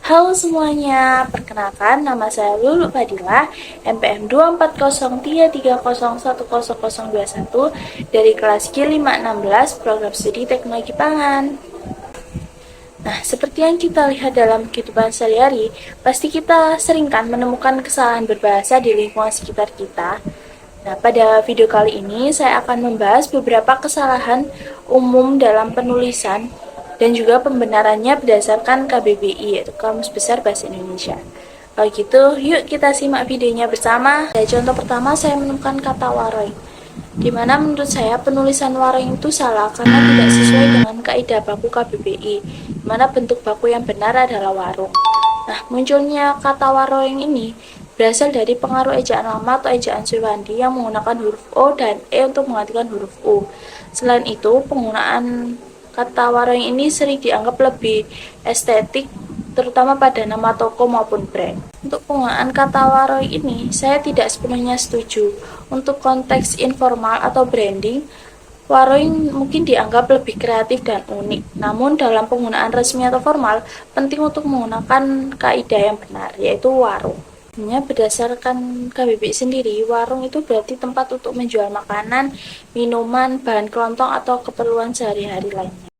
Halo semuanya, perkenalkan nama saya Lulu Fadila, NPM 24033301021 dari kelas G516 Program Studi Teknologi Pangan. Nah, seperti yang kita lihat dalam kehidupan sehari-hari, pasti kita sering kan menemukan kesalahan berbahasa di lingkungan sekitar kita. Nah, pada video kali ini saya akan membahas beberapa kesalahan umum dalam penulisan dan juga pembenarannya berdasarkan KBBI, yaitu Kamus Besar Bahasa Indonesia. Kalau gitu, yuk kita simak videonya bersama. Contoh pertama, saya menemukan kata waroing, di mana menurut saya penulisan waroing itu salah karena tidak sesuai dengan kaidah baku KBBI, di mana bentuk baku yang benar adalah warung. Nah, munculnya kata waroing ini berasal dari pengaruh ejaan lama atau ejaan Surwandi yang menggunakan huruf O dan E untuk menggantikan huruf U. Selain itu, penggunaan kata waroing ini sering dianggap lebih estetik, terutama pada nama toko maupun brand. Untuk penggunaan kata waroing ini, saya tidak sepenuhnya setuju. Untuk konteks informal atau branding, waroing mungkin dianggap lebih kreatif dan unik. Namun dalam penggunaan resmi atau formal, penting untuk menggunakan kaidah yang benar, yaitu warung. Berdasarkan KBBI sendiri, warung itu berarti tempat untuk menjual makanan, minuman, bahan kelontong, atau keperluan sehari-hari lainnya.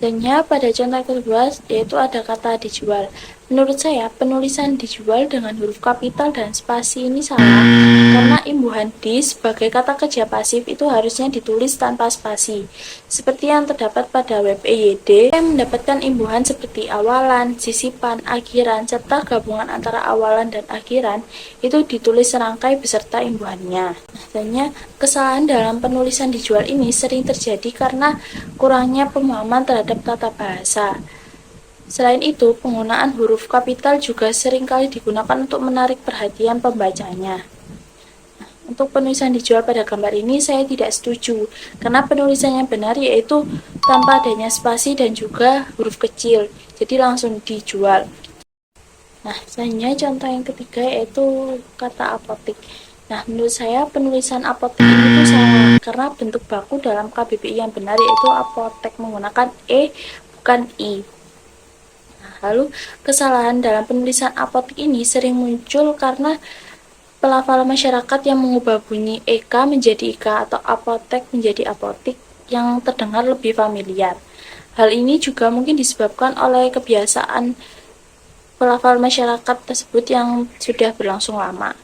Contohnya pada contoh kedua, yaitu ada kata dijual. Menurut saya, penulisan dijual dengan huruf kapital dan spasi ini salah, karena imbuhan di sebagai kata kerja pasif itu harusnya ditulis tanpa spasi. Seperti yang terdapat pada web EYD, yang mendapatkan imbuhan seperti awalan, sisipan, akhiran, serta gabungan antara awalan dan akhiran, itu ditulis serangkai beserta imbuhannya. Nah, kesalahan dalam penulisan dijual ini sering terjadi karena kurangnya pemahaman terhadap tata bahasa. Selain itu, penggunaan huruf kapital juga seringkali digunakan untuk menarik perhatian pembacanya. Untuk penulisan dijual pada gambar ini saya tidak setuju, karena penulisan yang benar yaitu tanpa adanya spasi dan juga huruf kecil, jadi langsung dijual. Nah, selanjutnya contoh yang ketiga yaitu kata apotik. Nah, menurut saya penulisan apotek itu salah, karena bentuk baku dalam KBBI yang benar yaitu apotek menggunakan E bukan I. Lalu, kesalahan dalam penulisan apotik ini sering muncul karena pelafalan masyarakat yang mengubah bunyi EK menjadi IK atau apotek menjadi apotik yang terdengar lebih familiar. Hal ini juga mungkin disebabkan oleh kebiasaan pelafalan masyarakat tersebut yang sudah berlangsung lama.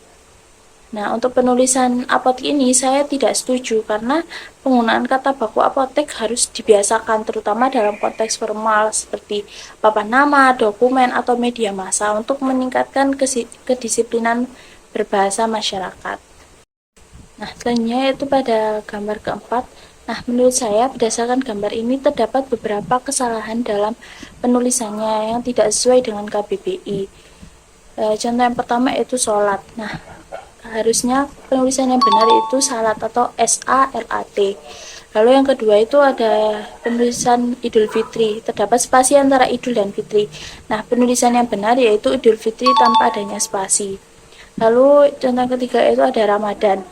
Nah, untuk penulisan apotek ini saya tidak setuju karena penggunaan kata baku apotek harus dibiasakan terutama dalam konteks formal seperti papan nama, dokumen, atau media massa untuk meningkatkan kedisiplinan berbahasa masyarakat. Nah, selanjutnya yaitu pada gambar keempat. Nah, menurut saya berdasarkan gambar ini terdapat beberapa kesalahan dalam penulisannya yang tidak sesuai dengan KBBI. Contoh yang pertama yaitu sholat. Nah, harusnya penulisan yang benar itu salat atau SALAT. Lalu yang kedua itu ada penulisan Idul Fitri, terdapat spasi antara Idul dan Fitri. Nah, penulisan yang benar yaitu Idul Fitri tanpa adanya spasi. Lalu contoh yang ketiga itu ada Ramadan.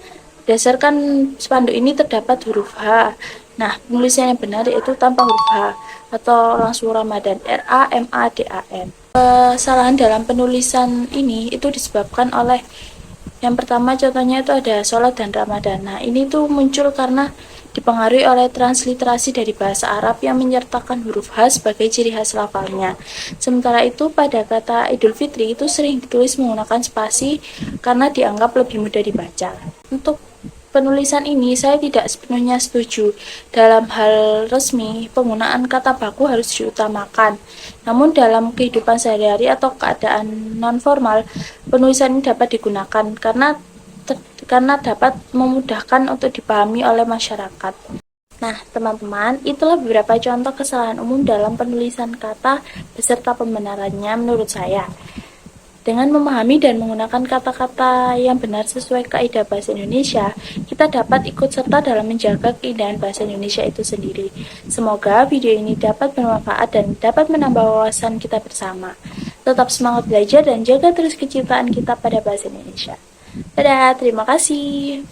Berdasarkan spanduk ini terdapat huruf H. Nah, penulisan yang benar yaitu tanpa huruf H atau langsung Ramadan, RAMADAN. Kesalahan dalam penulisan ini itu disebabkan oleh yang pertama contohnya itu ada sholat dan Ramadan. Nah, ini tuh muncul karena dipengaruhi oleh transliterasi dari bahasa Arab yang menyertakan huruf H sebagai ciri khas lafalnya. Sementara itu pada kata Idul Fitri itu sering ditulis menggunakan spasi karena dianggap lebih mudah dibaca. Untuk penulisan ini saya tidak sepenuhnya setuju. Dalam hal resmi, penggunaan kata baku harus diutamakan. Namun dalam kehidupan sehari-hari atau keadaan non-formal, penulisan ini dapat digunakan karena dapat memudahkan untuk dipahami oleh masyarakat. Nah, teman-teman, itulah beberapa contoh kesalahan umum dalam penulisan kata beserta pembenarannya menurut saya. Dengan memahami dan menggunakan kata-kata yang benar sesuai kaidah bahasa Indonesia, kita dapat ikut serta dalam menjaga keindahan bahasa Indonesia itu sendiri. Semoga video ini dapat bermanfaat dan dapat menambah wawasan kita bersama. Tetap semangat belajar dan jaga terus kecintaan kita pada bahasa Indonesia. Dadah, terima kasih.